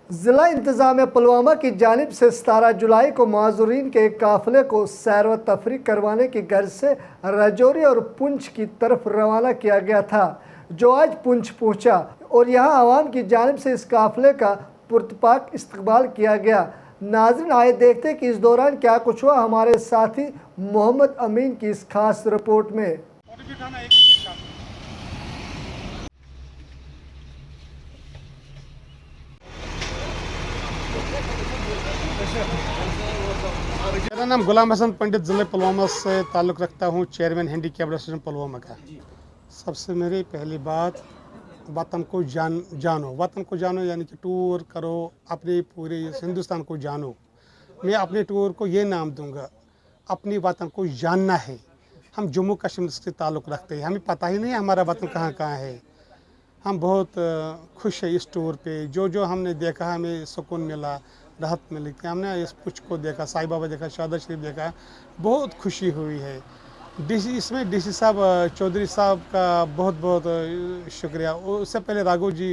ضلع انتظامیہ پلوامہ کی جانب سے 17 جولائی کو معذورین کے ایک قافلے کو سیر و تفریح کروانے کی غرض سے راجوری اور پونچھ کی طرف روانہ کیا گیا تھا، جو آج پونچھ پہنچا اور یہاں عوام کی جانب سے اس قافلے کا پرتپاک استقبال کیا گیا۔ ناظرین، آئے دیکھتے کہ اس دوران کیا کچھ ہوا، ہمارے ساتھی محمد امین کی اس خاص رپورٹ میں۔ میرا نام غلام حسن پنڈت ضلع پلوامہ سے تعلق رکھتا ہوں، چیئرمین ہینڈی کیپ ایسوسی پلوامہ کا۔ سب سے میری پہلی بات، وطن کو جانو، وطن کو جانو یعنی کہ ٹور کرو، اپنے پورے ہندوستان کو جانو۔ میں اپنے ٹور کو یہ نام دوں گا، اپنی وطن کو جاننا ہے۔ ہم جموں کشمیر سے تعلق رکھتے ہیں، ہمیں پتہ ہی نہیں ہے ہمارا وطن کہاں کہاں ہے۔ ہم بہت خوش ہیں اس ٹور پہ، جو ہم نے دیکھا ہمیں سکون ملا، راحت ملی کہ ہم نے اس پچھ کو دیکھا، سائی بابا دیکھا، شہدہ شریف دیکھا، بہت خوشی ہوئی ہے۔ اس میں ڈی سی صاحب چودھری صاحب کا بہت بہت شکریہ۔ اس سے پہلے راگھو جی،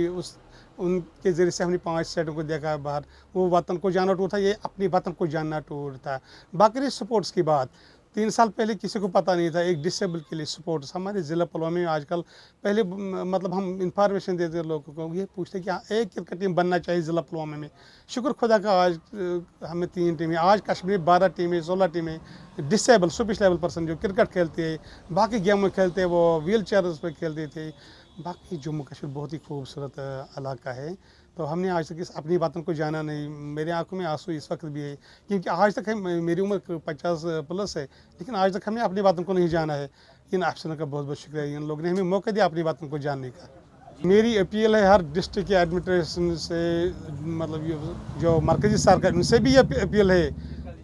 ان کے ذریعے سے ہم نے 5 اسٹیٹوں کو دیکھا باہر۔ وہ وطن کو جانا ٹور تھا، یہ اپنی وطن کو جاننا ٹور تھا۔ باقی سپورٹس کی بات، 3 سال پہلے کسی کو پتہ نہیں تھا ایک ڈسیبل کے لیے سپورٹس ہمارے ضلع پلوامہ میں آج کل۔ پہلے مطلب ہم انفارمیشن دیتے ہیں لوگوں کو، یہ پوچھتے کہ ایک کرکٹ ٹیم بننا چاہیے ضلع پلوامہ میں۔ شکر خدا کا آج ہمیں 3 ٹیمیں، آج کشمیر 12 ٹیمیں 16 ٹیمیں ڈسیبل سپیش لیول پرسن جو کرکٹ کھیلتے ہیں، باقی گیموں کھیلتے ہیں، وہ ویل چیئرز پہ کھیلتے تھے۔ باقی جموں کشمیر بہت ہی خوبصورت علاقہ ہے، تو ہم نے آج تک اپنی وطن کو جانا نہیں۔ میرے آنکھوں میں آنسو اس وقت بھی ہے، کیونکہ آج تک میری عمر 50 پلس ہے، لیکن آج تک ہمیں اپنی وطن کو نہیں جانا ہے۔ ان افسروں کا بہت بہت شکریہ، ان لوگوں نے ہمیں موقع دیا اپنی وطن کو جاننے کا۔ میری اپیل ہے ہر ڈسٹرکٹ کے ایڈمنسٹریشن سے، مطلب جو مرکزی سرکار ان سے بھی یہ اپیل ہے،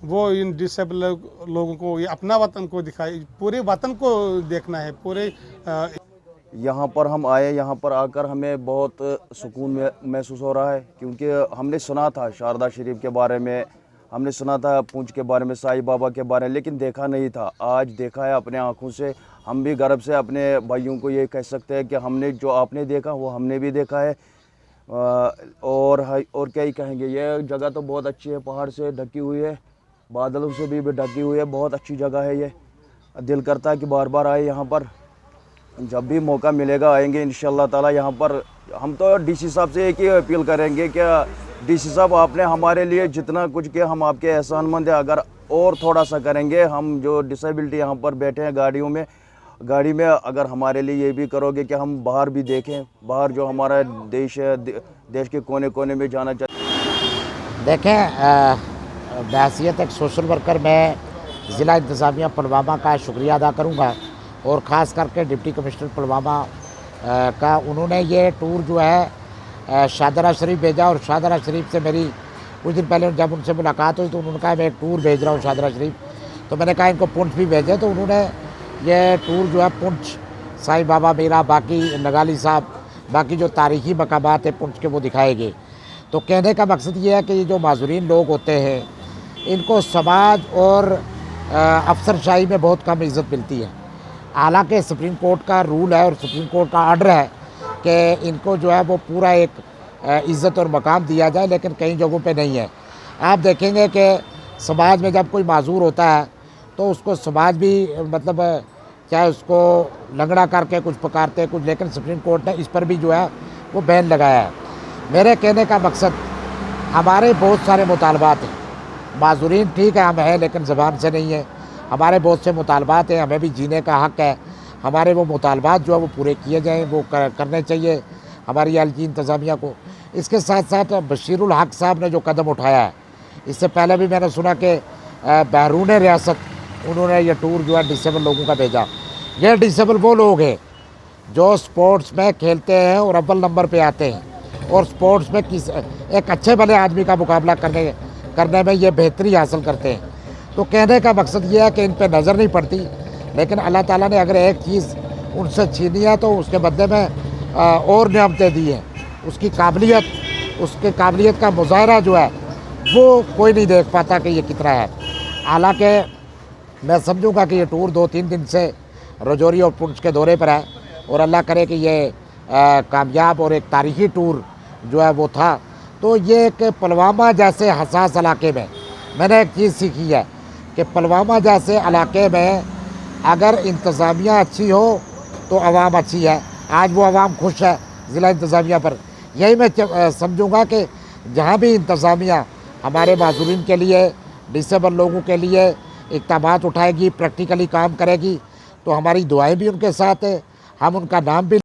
وہ ان ڈسیبل لوگوں کو یہ اپنا وطن کو دکھائے، پورے وطن کو دیکھنا ہے۔ پورے یہاں پر ہم آئے، یہاں پر آ کر ہمیں بہت سکون محسوس ہو رہا ہے، کیونکہ ہم نے سنا تھا شاردا شریف کے بارے میں، ہم نے سنا تھا پونچھ کے بارے میں، سائی بابا کے بارے میں، لیکن دیکھا نہیں تھا۔ آج دیکھا ہے اپنے آنکھوں سے۔ ہم بھی گرو سے اپنے بھائیوں کو یہ کہہ سکتے ہیں کہ ہم نے جو آپ نے دیکھا وہ ہم نے بھی دیکھا ہے، اور کیا ہی کہیں گے۔ یہ جگہ تو بہت اچھی ہے، پہاڑ سے ڈھکی ہوئی ہے، بادلوں سے بھی ڈھکی ہوئی ہے، بہت اچھی جگہ ہے۔ یہ دل کرتا ہے کہ بار بار آئے یہاں پر، جب بھی موقع ملے گا آئیں گے انشاءاللہ تعالی یہاں پر۔ ہم تو ڈی سی صاحب سے ایک ہی اپیل کریں گے کہ ڈی سی صاحب آپ نے ہمارے لیے جتنا کچھ کیا، ہم آپ کے احسان مند ہیں، اگر اور تھوڑا سا کریں گے، ہم جو ڈسیبلٹی یہاں پر بیٹھے ہیں گاڑی میں، اگر ہمارے لیے یہ بھی کرو گے کہ ہم باہر بھی دیکھیں، باہر جو ہمارا دیش ہے، دیش کے کونے کونے میں جانا چاہتے۔ دیکھیں، بحیثیت ایک سوشل ورکر میں ضلع انتظامیہ پلوامہ کا شکریہ ادا کروں گا، اور خاص کر کے ڈپٹی کمشنر پلوامہ کا، انہوں نے یہ ٹور جو ہے شاہدرہ شریف بھیجا، اور شاہدرہ شریف سے میری کچھ دن پہلے جب ان سے ملاقات ہوئی تو انہوں نے کہا میں ایک ٹور بھیج رہا ہوں شاہدرہ شریف، تو میں نے کہا ان کو پونچھ بھی بھیجے، تو انہوں نے یہ ٹور جو ہے پونچھ، سائی بابا میرا، باقی نگالی صاحب، باقی جو تاریخی مقامات ہیں پونچھ کے وہ دکھائے گئے۔ تو کہنے کا مقصد یہ ہے کہ یہ جو معذورین لوگ ہوتے ہیں ان کو سماج اور افسر شاہی میں بہت کم عزت ملتی ہے، حالانکہ سپریم کورٹ کا رول ہے اور سپریم کورٹ کا آرڈر ہے کہ ان کو جو ہے وہ پورا ایک عزت اور مقام دیا جائے، لیکن کئی جگہوں پہ نہیں ہے۔ آپ دیکھیں گے کہ سماج میں جب کوئی معذور ہوتا ہے تو اس کو سماج بھی مطلب چاہے اس کو لنگڑا کر کے کچھ پکارتے کچھ، لیکن سپریم کورٹ نے اس پر بھی جو ہے وہ بین لگایا ہے۔ میرے کہنے کا مقصد، ہمارے بہت سارے مطالبات ہیں، معذورین ٹھیک ہے ہم ہیں لیکن زبان سے نہیں ہے، ہمارے بہت سے مطالبات ہیں، ہمیں بھی جینے کا حق ہے، ہمارے وہ مطالبات جو ہے وہ پورے کیے جائیں، وہ کرنے چاہیے ہماری ایل جی انتظامیہ کو۔ اس کے ساتھ ساتھ بشیر الحق صاحب نے جو قدم اٹھایا ہے، اس سے پہلے بھی میں نے سنا کہ بیرون ریاست انہوں نے یہ ٹور جو ہے ڈسیبل لوگوں کا بھیجا۔ یہ ڈسیبل وہ لوگ ہیں جو سپورٹس میں کھیلتے ہیں اور اول نمبر پہ آتے ہیں، اور سپورٹس میں ایک اچھے بھلے آدمی کا مقابلہ کرنے میں یہ بہتری حاصل کرتے ہیں۔ تو کہنے کا مقصد یہ ہے کہ ان پہ نظر نہیں پڑتی، لیکن اللہ تعالیٰ نے اگر ایک چیز ان سے چھینی ہے تو اس کے بدلے میں اور نعمتیں دی ہیں۔ اس کی قابلیت کا مظاہرہ جو ہے وہ کوئی نہیں دیکھ پاتا کہ یہ کتنا ہے۔ حالانکہ میں سمجھوں گا کہ یہ ٹور 2-3 دن سے راجوری اور پونچھ کے دورے پر ہے، اور اللہ کرے کہ یہ کامیاب اور ایک تاریخی ٹور جو ہے وہ تھا، تو یہ کہ پلوامہ جیسے حساس علاقے میں میں نے ایک چیز سیکھی ہے کہ پلوامہ جیسے علاقے میں اگر انتظامیہ اچھی ہو تو عوام اچھی ہے. آج وہ عوام خوش ہے ضلع انتظامیہ پر. یہی میں سمجھوں گا کہ جہاں بھی انتظامیہ ہمارے معذورین کے لیے، ڈسیبل لوگوں کے لیے اقدامات اٹھائے گی، پریکٹیکلی کام کرے گی، تو ہماری دعائیں بھی ان کے ساتھ ہیں. ہم ان کا نام بھی